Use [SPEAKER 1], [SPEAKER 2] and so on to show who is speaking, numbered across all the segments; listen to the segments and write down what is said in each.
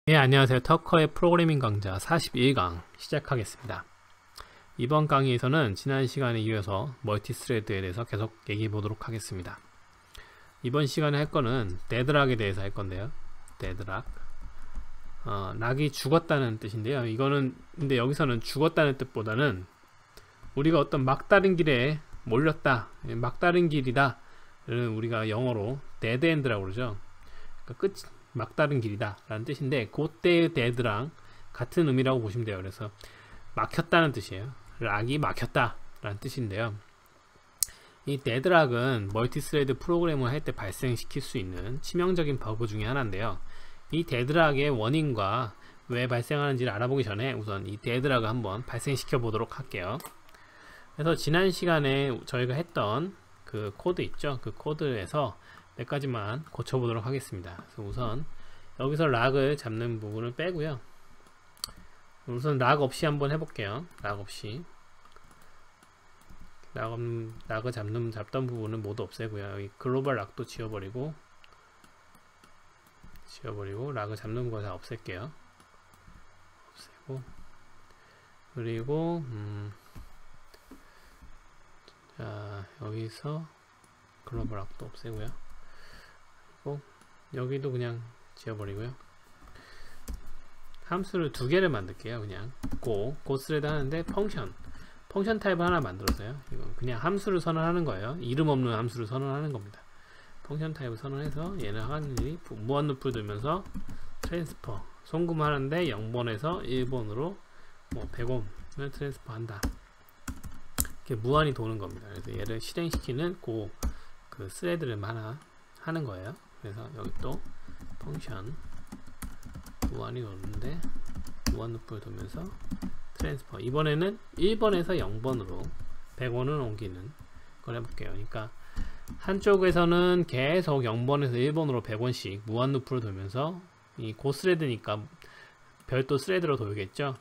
[SPEAKER 1] 네, 안녕하세요. 터커의 프로그래밍 강좌 41강 시작하겠습니다. 이번 강의에서는 지난 시간에 이어서 멀티스레드에 대해서 계속 얘기해 보도록 하겠습니다. 이번 시간에 할 거는 데드락에 대해서 할 건데요. 데드락. 락이 죽었다는 뜻인데요. 이거는 근데 여기서는 죽었다는 뜻보다는 우리가 어떤 막다른 길에 몰렸다, 막다른 길이다 를 우리가 영어로 데드엔드라고 그러죠. 그러니까 막다른 길이다 라는 뜻인데, 그때의 데드랑 같은 의미라고 보시면 돼요. 그래서 막혔다는 뜻이에요. 락이 막혔다 라는 뜻인데요, 이 데드락은 멀티스레드 프로그램을 할 때 발생시킬 수 있는 치명적인 버그 중에 하나인데요. 이 데드락의 원인과 왜 발생하는지를 알아보기 전에 우선 이 데드락을 한번 발생시켜 보도록 할게요. 그래서 지난 시간에 저희가 했던 그 코드 있죠, 그 코드에서 몇 가지만 고쳐보도록 하겠습니다. 그래서 우선 여기서 락을 잡는 부분을 빼고요. 우선 락 없이 한번 해볼게요. 락 없이 락을 잡던 부분은 모두 없애고요. 여기 글로벌 락도 지워버리고 락을 잡는 거 다 없앨게요. 없애고, 그리고 자, 여기서 글로벌 락도 없애고요. 그리고 여기도 그냥 지워버리고요. 함수를 두 개를 만들게요. 그냥 고스레드 하는데 펑션 타입을 하나 만들어서요. 이건 그냥 함수를 선언하는 거예요. 이름 없는 함수를 선언하는 겁니다. 펑션 타입을 선언해서 얘는 하는 일이 무한루프를 돌면서 트랜스퍼 송금하는데 0번에서 1번으로 뭐 100원을 트랜스퍼 한다. 이렇게 무한히 도는 겁니다. 그래서 얘를 실행시키는 그 스레드를 하나 하는 거예요. 그래서 여기 또 펑션 무한히 도는데 무한루프를 돌면서 트랜스퍼, 이번에는 1번에서 0번으로 100원을 옮기는 걸 해볼게요. 그러니까 한쪽에서는 계속 0번에서 1번으로 100원씩 무한루프를 돌면서, 이 고스레드니까 별도 스레드로 돌겠죠.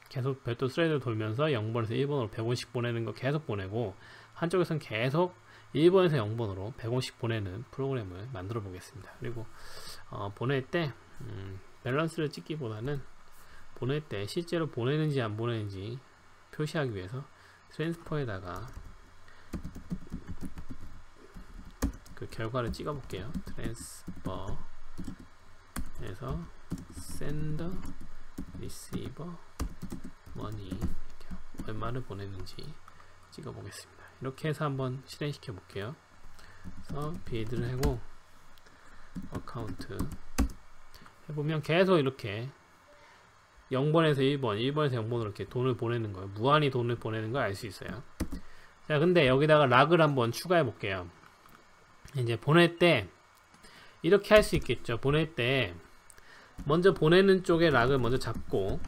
[SPEAKER 1] 계속 별도 스레드로 돌면서 0번에서 1번으로 100원씩 보내는 거 계속 보내고, 한쪽에서는 계속 1번에서 0번으로 100원씩 보내는 프로그램을 만들어 보겠습니다. 그리고 보낼 때 밸런스를 찍기보다는 보낼 때 실제로 보내는지 안 보내는지 표시하기 위해서 트랜스퍼에다가 그 결과를 찍어 볼게요. 트랜스퍼에서 sender, receiver, money 이렇게 얼마를 보냈는지 찍어 보겠습니다. 이렇게 해서 한번 실행시켜 볼게요. 그래서 빌드를 하고 어카운트 해보면 계속 이렇게 0번에서 1번, 1번에서 0번으로 이렇게 돈을 보내는 거예요. 무한히 돈을 보내는 걸 알 수 있어요. 자, 근데 여기다가 락을 한번 추가해 볼게요. 이제 보낼 때 이렇게 할 수 있겠죠. 보낼 때 먼저 보내는 쪽에 락을 먼저 잡고,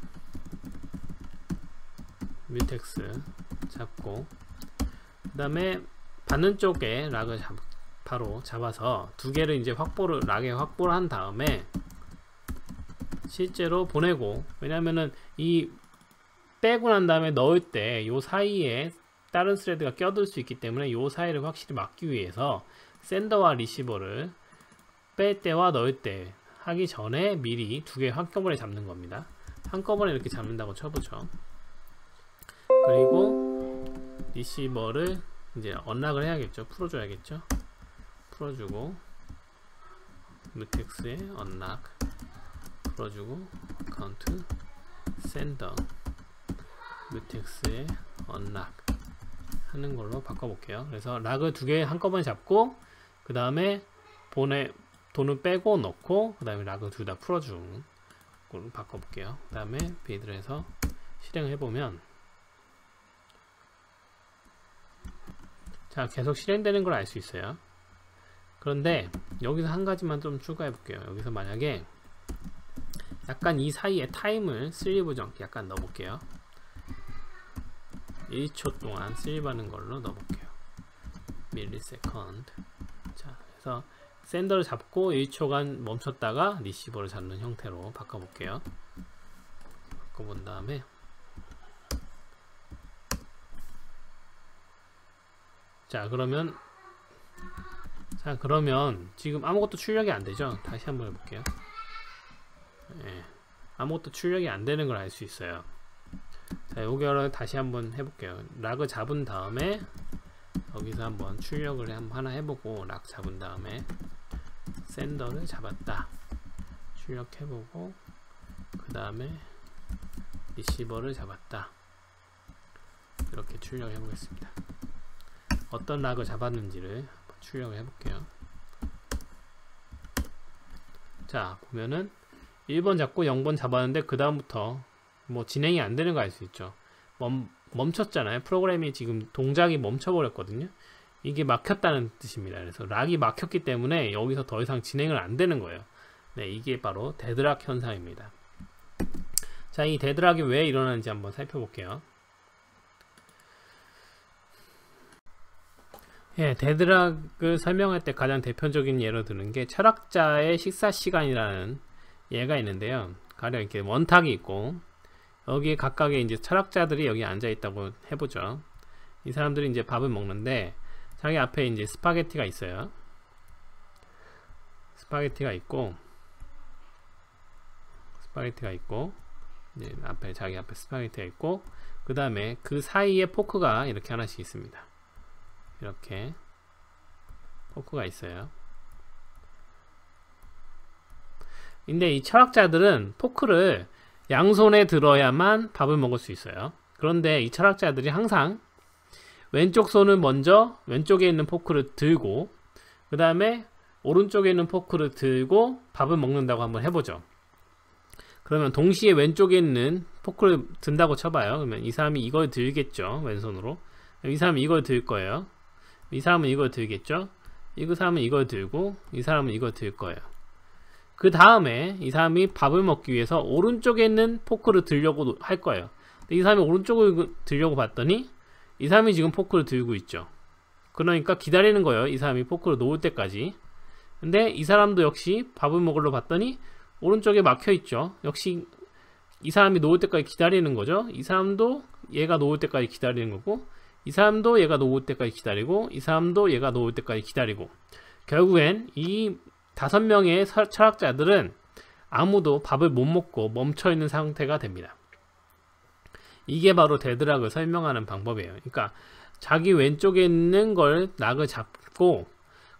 [SPEAKER 1] 뮤텍스 잡고, 그 다음에 받는 쪽에 락을 바로 잡아서 두 개를 이제 락에 확보를 한 다음에 실제로 보내고, 왜냐면은 이 빼고 난 다음에 넣을 때 요 사이에 다른 스레드가 껴들 수 있기 때문에 요 사이를 확실히 막기 위해서 센더와 리시버를 뺄 때와 넣을 때 하기 전에 미리 두 개 한꺼번에 잡는 겁니다. 한꺼번에 이렇게 잡는다고 쳐보죠. 그리고 리시버를 이제 언락을 해야겠죠. 풀어줘야겠죠. 풀어주고 뮤텍스에 언락 풀어주고 어카운트 센더 뮤텍스에 언락 하는 걸로 바꿔볼게요. 그래서 락을 두 개 한꺼번에 잡고, 그 다음에 돈을 빼고 넣고, 그 다음에 락을 둘 다 풀어주는 걸로 바꿔볼게요. 그 다음에 빌드를 해서 실행을 해보면, 자, 계속 실행되는 걸 알 수 있어요. 그런데 여기서 한 가지만 좀 추가해 볼게요. 여기서 만약에 약간 이 사이에 타임을 슬리브 정기 약간 넣어볼게요. 1초 동안 슬립하는 걸로 넣어볼게요. 밀리세컨드. 자, 그래서 센더를 잡고 1초간 멈췄다가 리시버를 잡는 형태로 바꿔볼게요. 바꿔본 다음에 그러면 지금 아무것도 출력이 안 되죠. 다시 한번 해볼게요. 예, 아무것도 출력이 안 되는 걸 알 수 있어요. 자, 요거를 다시 한번 해볼게요. 락을 잡은 다음에 여기서 한번 출력을 하나 해보고, 락 잡은 다음에 샌더를 잡았다 출력해보고, 그 다음에 리시버를 잡았다 이렇게 출력해 보겠습니다. 어떤 락을 잡았는지를 한번 출력을 해볼게요. 자, 보면은 1번 잡고 0번 잡았는데 그 다음부터 뭐 진행이 안 되는 거 알 수 있죠. 멈췄잖아요. 프로그램이 지금 동작이 멈춰버렸거든요. 이게 막혔다는 뜻입니다. 그래서 락이 막혔기 때문에 여기서 더 이상 진행을 안 되는 거예요. 네, 이게 바로 데드락 현상입니다. 자, 이 데드락이 왜 일어나는지 한번 살펴볼게요. 예, 데드락을 설명할 때 가장 대표적인 예로 드는 게 철학자의 식사 시간이라는 예가 있는데요. 가령 이렇게 원탁이 있고, 여기에 각각의 이제 철학자들이 여기 앉아 있다고 해보죠. 이 사람들이 이제 밥을 먹는데, 자기 앞에 이제 스파게티가 있어요. 스파게티가 있고, 이제 자기 앞에 스파게티가 있고, 그 다음에 그 사이에 포크가 이렇게 하나씩 있습니다. 이렇게 포크가 있어요. 근데 이 철학자들은 포크를 양손에 들어야만 밥을 먹을 수 있어요. 그런데 이 철학자들이 항상 왼쪽 손을 먼저 왼쪽에 있는 포크를 들고, 그 다음에 오른쪽에 있는 포크를 들고 밥을 먹는다고 한번 해보죠. 그러면 동시에 왼쪽에 있는 포크를 든다고 쳐봐요. 그러면 이 사람이 이걸 들겠죠, 왼손으로. 이 사람은 이걸 들 거예요. 이 사람은 이걸 들겠죠. 이 사람은 이걸 들고, 이 사람은 이걸 들 거예요. 그 다음에 이 사람이 밥을 먹기 위해서 오른쪽에 있는 포크를 들려고 할 거예요. 근데 이 사람이 오른쪽을 들려고 봤더니 이 사람이 지금 포크를 들고 있죠. 그러니까 기다리는 거예요. 이 사람이 포크를 놓을 때까지. 근데 이 사람도 역시 밥을 먹으러 봤더니 오른쪽에 막혀 있죠. 역시 이 사람이 놓을 때까지 기다리는 거죠. 이 사람도 얘가 놓을 때까지 기다리는 거고, 이 사람도 얘가 놓을 때까지 기다리고, 이 사람도 얘가 놓을 때까지 기다리고, 결국엔 이 5명의 철학자들은 아무도 밥을 못 먹고 멈춰있는 상태가 됩니다. 이게 바로 데드락을 설명하는 방법이에요. 그러니까 자기 왼쪽에 있는 걸 락을 잡고,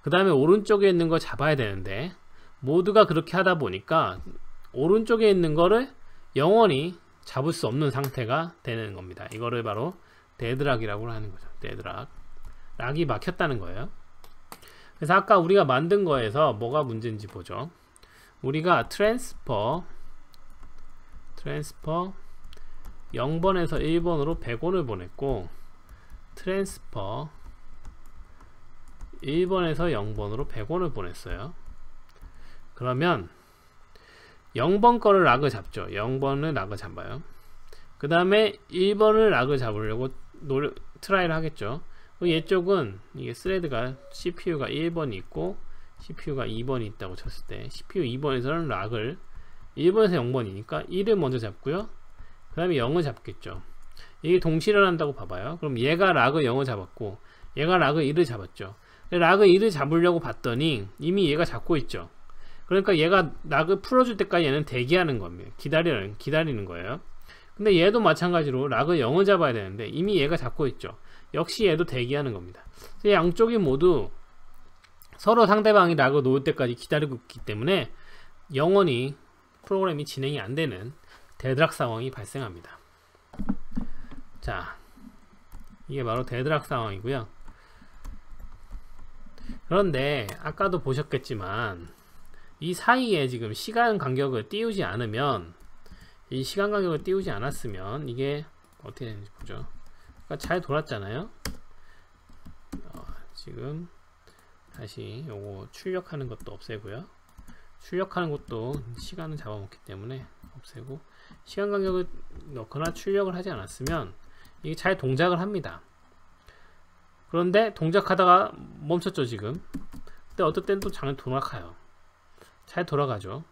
[SPEAKER 1] 그 다음에 오른쪽에 있는 걸 잡아야 되는데, 모두가 그렇게 하다 보니까 오른쪽에 있는 거를 영원히 잡을 수 없는 상태가 되는 겁니다. 이거를 바로 데드락이라고 하는 거죠. 데드락. 락이 막혔다는 거예요. 그래서 아까 우리가 만든 거에서 뭐가 문제인지 보죠. 우리가 트랜스퍼 0번에서 1번으로 100원을 보냈고, 트랜스퍼 1번에서 0번으로 100원을 보냈어요. 그러면 0번 거를 락을 잡죠. 0번을 락을 잡아요. 그 다음에 1번을 락을 잡으려고 트라이를 하겠죠. 얘쪽은 이게 스레드가 CPU가 1번이 있고 CPU가 2번이 있다고 쳤을 때, CPU 2번에서는 락을 1번에서 0번이니까 1을 먼저 잡고요. 그 다음에 0을 잡겠죠. 이게 동시를 한다고 봐봐요. 그럼 얘가 락을 0을 잡았고, 얘가 락을 1을 잡았죠. 락을 1을 잡으려고 봤더니 이미 얘가 잡고 있죠. 그러니까 얘가 락을 풀어줄 때까지 얘는 대기하는 겁니다. 기다리는 거예요. 근데 얘도 마찬가지로 락을 0을 잡아야 되는데 이미 얘가 잡고 있죠. 역시 얘도 대기하는 겁니다. 양쪽이 모두 서로 상대방이 락을 놓을 때까지 기다리고 있기 때문에 영원히 프로그램이 진행이 안 되는 데드락 상황이 발생합니다. 자, 이게 바로 데드락 상황이고요. 그런데 아까도 보셨겠지만 이 사이에 지금 시간 간격을 띄우지 않으면, 이 시간 간격을 띄우지 않았으면 이게 어떻게 되는지 보죠. 그러니까 잘 돌았잖아요. 지금 다시 요거 출력하는 것도 없애고요. 출력하는 것도 시간을 잡아먹기 때문에 없애고, 시간 간격을 넣거나 출력을 하지 않았으면 이게 잘 동작을 합니다. 그런데 동작하다가 멈췄죠 지금. 근데 어떨 땐 또 잘 돌아가요. 잘 돌아가죠.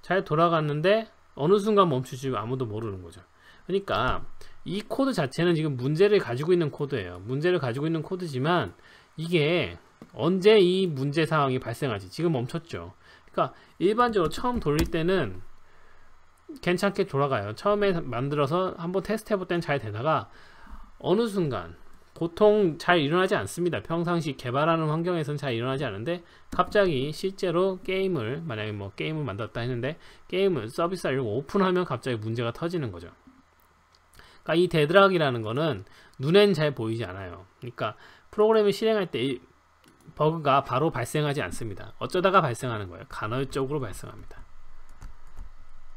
[SPEAKER 1] 잘 돌아갔는데 어느 순간 멈추지 아무도 모르는 거죠. 그러니까 이 코드 자체는 지금 문제를 가지고 있는 코드예요. 문제를 가지고 있는 코드지만 이게 언제 이 문제 상황이 발생하지? 지금 멈췄죠. 그러니까 일반적으로 처음 돌릴 때는 괜찮게 돌아가요. 처음에 만들어서 한번 테스트 해볼 땐 잘 되다가 어느 순간, 보통 잘 일어나지 않습니다. 평상시 개발하는 환경에서는 잘 일어나지 않은데 갑자기 실제로 게임을, 만약에 뭐 게임을 만들었다 했는데 게임을 서비스 하려고 오픈하면 갑자기 문제가 터지는 거죠. 그러니까 이 데드락이라는 거는 눈엔 잘 보이지 않아요. 그러니까 프로그램을 실행할 때 이 버그가 바로 발생하지 않습니다. 어쩌다가 발생하는 거예요. 간헐적으로 발생합니다.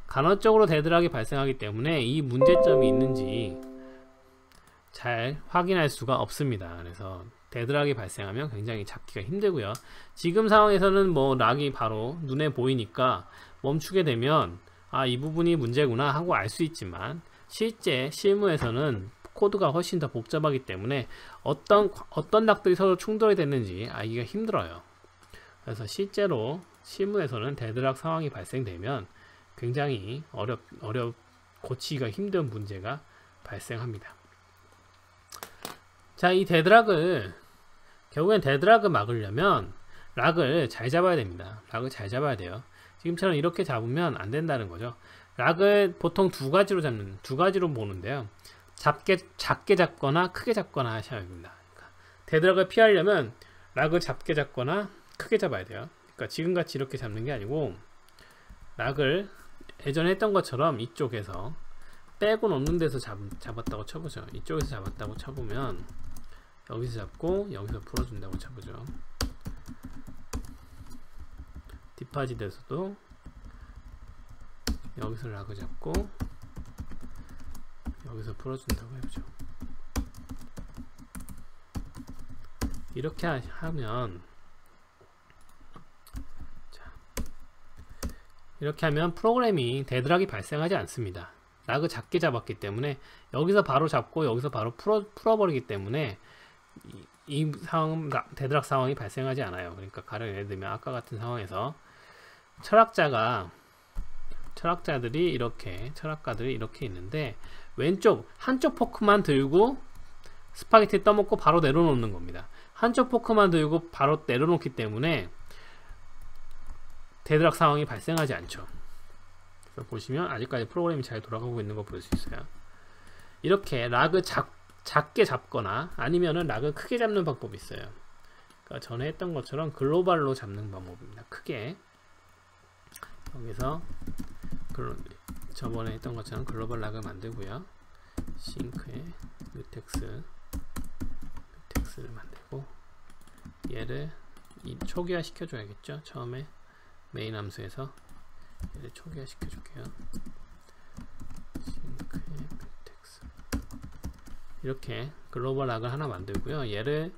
[SPEAKER 1] 간헐적으로 데드락이 발생하기 때문에 이 문제점이 있는지 잘 확인할 수가 없습니다. 그래서 데드락이 발생하면 굉장히 잡기가 힘들고요. 지금 상황에서는 뭐 락이 바로 눈에 보이니까 멈추게 되면 아, 이 부분이 문제구나 하고 알 수 있지만 실제 실무에서는 코드가 훨씬 더 복잡하기 때문에 어떤 락들이 서로 충돌이 됐는지 알기가 힘들어요. 그래서 실제로 실무에서는 데드락 상황이 발생되면 굉장히 고치기가 힘든 문제가 발생합니다. 자, 이 데드락을 결국엔 데드락을 막으려면 락을 잘 잡아야 됩니다. 락을 잘 잡아야 돼요. 지금처럼 이렇게 잡으면 안 된다는 거죠. 락을 보통 두 가지로 보는데요. 작게 잡거나 크게 잡거나 하셔야 됩니다. 그러니까 데드락을 피하려면 락을 작게 잡거나 크게 잡아야 돼요. 그러니까 지금같이 이렇게 잡는 게 아니고 락을 예전에 했던 것처럼 이쪽에서 빼고 놓는 데서 잡았다고 쳐보죠. 이쪽에서 잡았다고 쳐보면 여기서 잡고 여기서 풀어준다고 쳐보죠. 디파짓에서도 여기서 락을 잡고 여기서 풀어준다고 해보죠. 이렇게 하면 이렇게 하면 프로그램이 데드락이 발생하지 않습니다. 락을 작게 잡았기 때문에 여기서 바로 잡고 여기서 바로 풀어버리기 때문에 이 상황, 데드락 상황이 발생하지 않아요. 그러니까 가령 예를 들면 아까 같은 상황에서 철학가들이 이렇게 있는데 왼쪽 한쪽 포크만 들고 스파게티 떠먹고 바로 내려놓는 겁니다. 한쪽 포크만 들고 바로 내려놓기 때문에 데드락 상황이 발생하지 않죠. 그래서 보시면 아직까지 프로그램이 잘 돌아가고 있는 거 볼 수 있어요. 이렇게 락을 작게 잡거나 아니면은 락을 크게 잡는 방법이 있어요. 그러니까 전에 했던 것처럼 글로벌로 잡는 방법입니다. 크게 여기서 저번에 했던 것처럼 글로벌 락을 만들고요. 싱크에 뮤텍스를 만들고 얘를 초기화 시켜줘야겠죠. 처음에 메인 함수에서 얘를 초기화 시켜줄게요. 싱크에 뮤텍스 이렇게 글로벌 락을 하나 만들고요. 얘를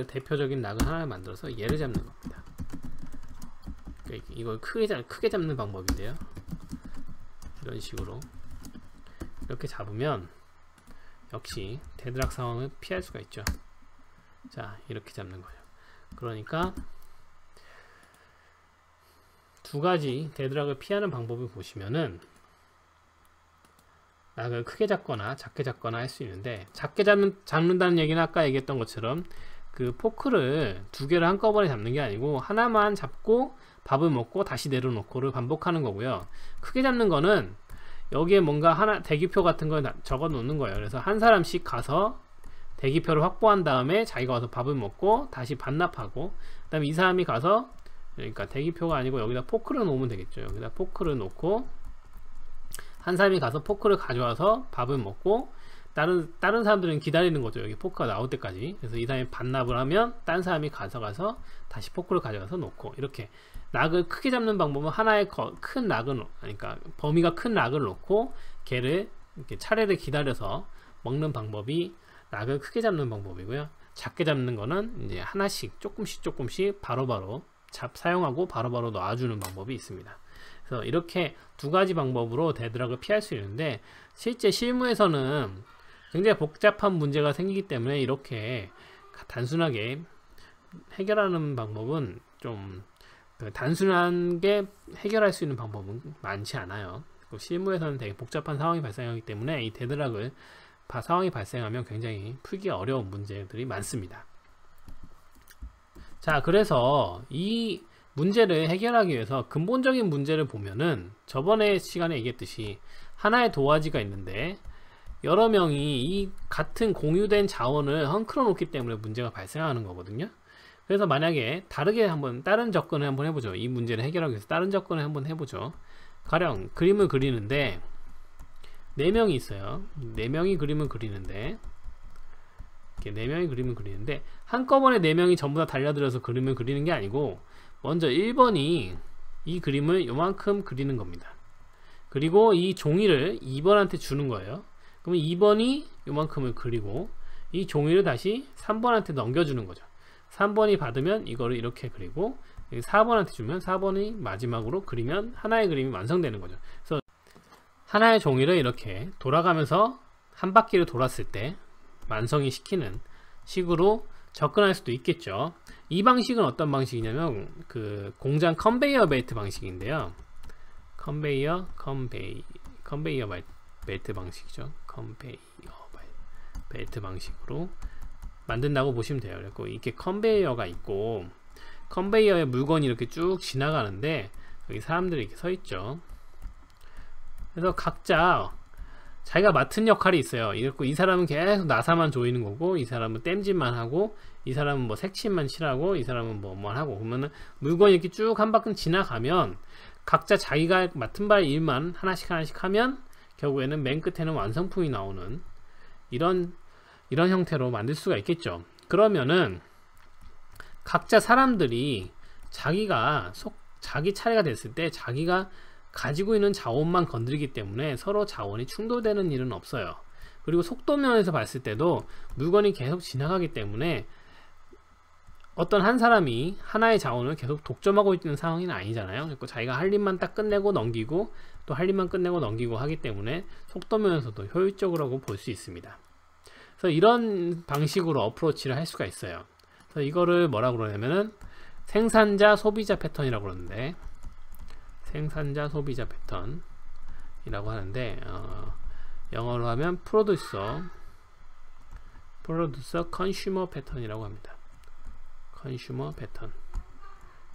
[SPEAKER 1] 대표적인 락을 하나를 만들어서 얘를 잡는 겁니다. 이걸 크게 잡는 방법인데요. 이런 식으로 이렇게 잡으면 역시 데드락 상황을 피할 수가 있죠. 자, 이렇게 잡는 거죠. 그러니까 두 가지 데드락을 피하는 방법을 보시면은 락을 크게 잡거나 작게 잡거나 할 수 있는데, 작게 잡는다는 얘기는 아까 얘기했던 것처럼 그 포크를 두 개를 한꺼번에 잡는 게 아니고 하나만 잡고 밥을 먹고 다시 내려놓고를 반복하는 거고요. 크게 잡는 거는 여기에 뭔가 하나 대기표 같은 걸 적어 놓는 거예요. 그래서 한 사람씩 가서 대기표를 확보한 다음에 자기가 와서 밥을 먹고 다시 반납하고, 그 다음에 이 사람이 가서, 그러니까 대기표가 아니고 여기다 포크를 놓으면 되겠죠. 여기다 포크를 놓고 한 사람이 가서 포크를 가져와서 밥을 먹고 다른 사람들은 기다리는 거죠. 여기 포크가 나올 때까지. 그래서 이 사람이 반납을 하면 다른 사람이 가져가서 다시 포크를 가져가서 놓고, 이렇게 락을 크게 잡는 방법은 하나의 큰 락을, 그러니까 범위가 큰 락을 놓고 걔를 이렇게 차례를 기다려서 먹는 방법이 락을 크게 잡는 방법이고요. 작게 잡는 거는 이제 하나씩 조금씩 바로바로 사용하고 바로바로 놔주는 방법이 있습니다. 그래서 이렇게 두 가지 방법으로 데드락을 피할 수 있는데, 실제 실무에서는 굉장히 복잡한 문제가 생기기 때문에 이렇게 단순하게 해결하는 방법은 좀 단순하게 해결할 수 있는 방법은 많지 않아요. 실무에서는 되게 복잡한 상황이 발생하기 때문에 이 데드락을 상황이 발생하면 굉장히 풀기 어려운 문제들이 많습니다. 자, 그래서 이 문제를 해결하기 위해서 근본적인 문제를 보면은 저번에 시간에 얘기했듯이 하나의 도화지가 있는데 여러 명이 이 같은 공유된 자원을 헝클어 놓기 때문에 문제가 발생하는 거거든요. 그래서 만약에 다르게 한번 다른 접근을 한번 해보죠. 이 문제를 해결하기 위해서 다른 접근을 한번 해보죠. 가령 그림을 그리는데 4명이 있어요. 4명이 그림을 그리는데 이렇게 4명이 그림을 그리는데 한꺼번에 4명이 전부 다 달려들어서 그림을 그리는 게 아니고 먼저 1번이 이 그림을 요만큼 그리는 겁니다. 그리고 이 종이를 2번한테 주는 거예요. 그러면 2번이 요만큼을 그리고 이 종이를 다시 3번한테 넘겨주는 거죠. 3번이 받으면 이거를 이렇게 그리고 4번한테 주면 4번이 마지막으로 그리면 하나의 그림이 완성되는 거죠. 그래서 하나의 종이를 이렇게 돌아가면서 한 바퀴를 돌았을 때 완성이 시키는 식으로 접근할 수도 있겠죠. 이 방식은 어떤 방식이냐면 그 공장 컨베이어 벨트 방식인데요. 컨베이어 벨트 방식이죠. 컨베이어 벨트 방식으로 만든다고 보시면 돼요. 그리고 이렇게 컨베이어가 있고 컨베이어에 물건이 이렇게 쭉 지나가는데 여기 사람들이 이렇게 서 있죠. 그래서 각자 자기가 맡은 역할이 있어요. 이렇고 이 사람은 계속 나사만 조이는 거고, 이 사람은 땜질만 하고, 이 사람은 뭐 색칠만 칠하고, 이 사람은 뭐만 하고. 그러면은 물건이 이렇게 쭉 한 바퀴 지나가면 각자 자기가 맡은 바의 일만 하나씩 하면 결국에는 맨 끝에는 완성품이 나오는 이런 형태로 만들 수가 있겠죠. 그러면은 각자 사람들이 자기 차례가 됐을 때 자기가 가지고 있는 자원만 건드리기 때문에 서로 자원이 충돌되는 일은 없어요. 그리고 속도면에서 봤을 때도 물건이 계속 지나가기 때문에 어떤 한 사람이 하나의 자원을 계속 독점하고 있는 상황은 아니잖아요. 그리고 자기가 할 일만 딱 끝내고 넘기고 또 할 일만 끝내고 넘기고 하기 때문에 속도면에서도 효율적으로 볼 수 있습니다. 그래서 이런 방식으로 어프로치를 할 수가 있어요. 그래서 이거를 뭐라고 그러냐면은 생산자 소비자 패턴이라고 그러는데, 생산자 소비자 패턴이라고 하는데 영어로 하면 프로듀서 컨슈머 패턴이라고 합니다. 컨슈머 패턴,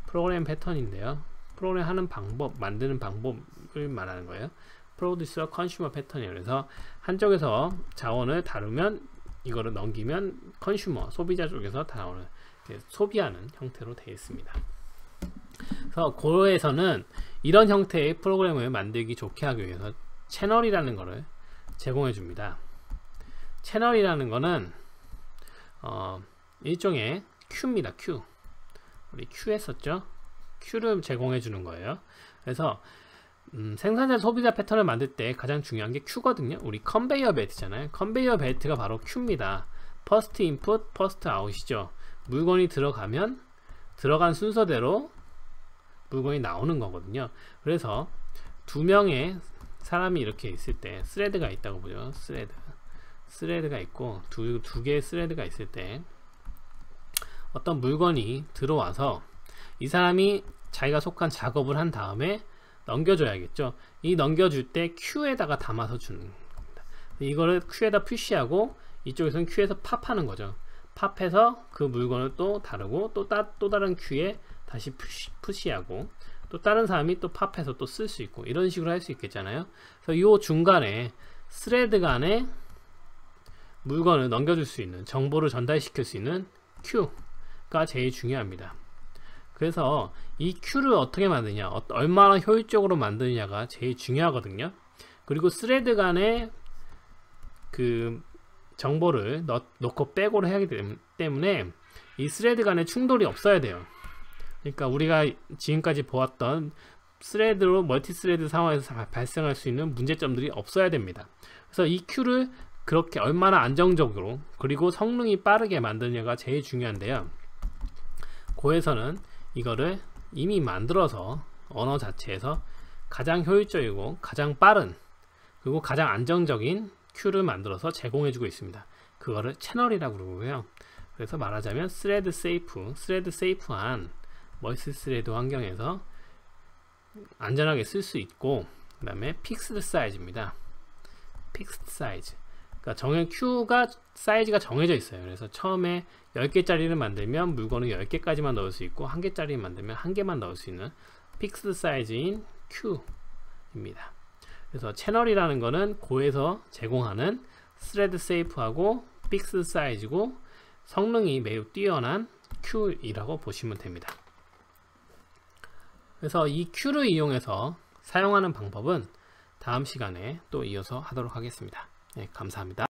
[SPEAKER 1] 프로그램 패턴인데요. 프로그램 하는 방법, 만드는 방법을 말하는 거예요. 프로듀서 컨슈머 패턴이에요. 그래서 한쪽에서 자원을 다루면 이거를 넘기면 컨슈머, 소비자 쪽에서 자원을 소비하는 형태로 되어 있습니다. 그래서 고에서는 이런 형태의 프로그램을 만들기 좋게 하기 위해서 채널이라는 것을 제공해 줍니다. 채널이라는 것은 일종의 큐입니다. 큐. 우리 큐 했었죠? 큐를 제공해 주는 거예요. 그래서 생산자 소비자 패턴을 만들 때 가장 중요한 게 큐거든요. 우리 컨베이어 벨트잖아요. 컨베이어 벨트가 바로 큐입니다. 퍼스트 인풋, 퍼스트 아웃이죠. 물건이 들어가면 들어간 순서대로 물건이 나오는 거거든요. 그래서 2명의 사람이 이렇게 있을 때 스레드가 있다고 보죠. 스레드가 있고 두 개의 스레드가 있을 때 어떤 물건이 들어와서 이 사람이 자기가 속한 작업을 한 다음에 넘겨줘야겠죠. 이 넘겨줄 때 큐에다가 담아서 주는 겁니다. 이거를 큐에다 푸시하고 이쪽에서는 큐에서 팝하는 거죠. 팝해서 그 물건을 또 다르고 또 다른 큐에 다시 푸시하고 또 다른 사람이 또 팝해서 또 쓸 수 있고 이런 식으로 할 수 있겠잖아요. 그래서 이 중간에 스레드 간에 물건을 넘겨줄 수 있는, 정보를 전달시킬 수 있는 큐가 제일 중요합니다. 그래서 이 큐를 어떻게 만드냐, 얼마나 효율적으로 만드냐가 제일 중요하거든요. 그리고 스레드 간에 그 정보를 넣고 빼고를 해야 되기 때문에 이 스레드 간에 충돌이 없어야 돼요. 그러니까 우리가 지금까지 보았던 스레드로 멀티스레드 상황에서 발생할 수 있는 문제점들이 없어야 됩니다. 그래서 이 큐를 그렇게 얼마나 안정적으로 그리고 성능이 빠르게 만드냐가 제일 중요한데요. 고에서는 이거를 이미 만들어서 언어 자체에서 가장 효율적이고 가장 빠른 그리고 가장 안정적인 큐를 만들어서 제공해주고 있습니다. 그거를 채널이라고 그러고요. 그래서 말하자면 스레드 세이프한 멀티스레드 환경에서 안전하게 쓸 수 있고, 그 다음에 픽스드 사이즈입니다. 픽스드 사이즈, 그러니까 큐가 사이즈가 정해져 있어요. 그래서 처음에 10개짜리를 만들면 물건을 10개까지만 넣을 수 있고 1개짜리 만들면 1개만 넣을 수 있는 픽스드 사이즈인 큐입니다. 그래서 채널이라는 거는 고에서 제공하는 스레드 세이프하고 픽스드 사이즈고 성능이 매우 뛰어난 큐이라고 보시면 됩니다. 그래서 이 큐를 이용해서 사용하는 방법은 다음 시간에 또 이어서 하도록 하겠습니다. 네, 감사합니다.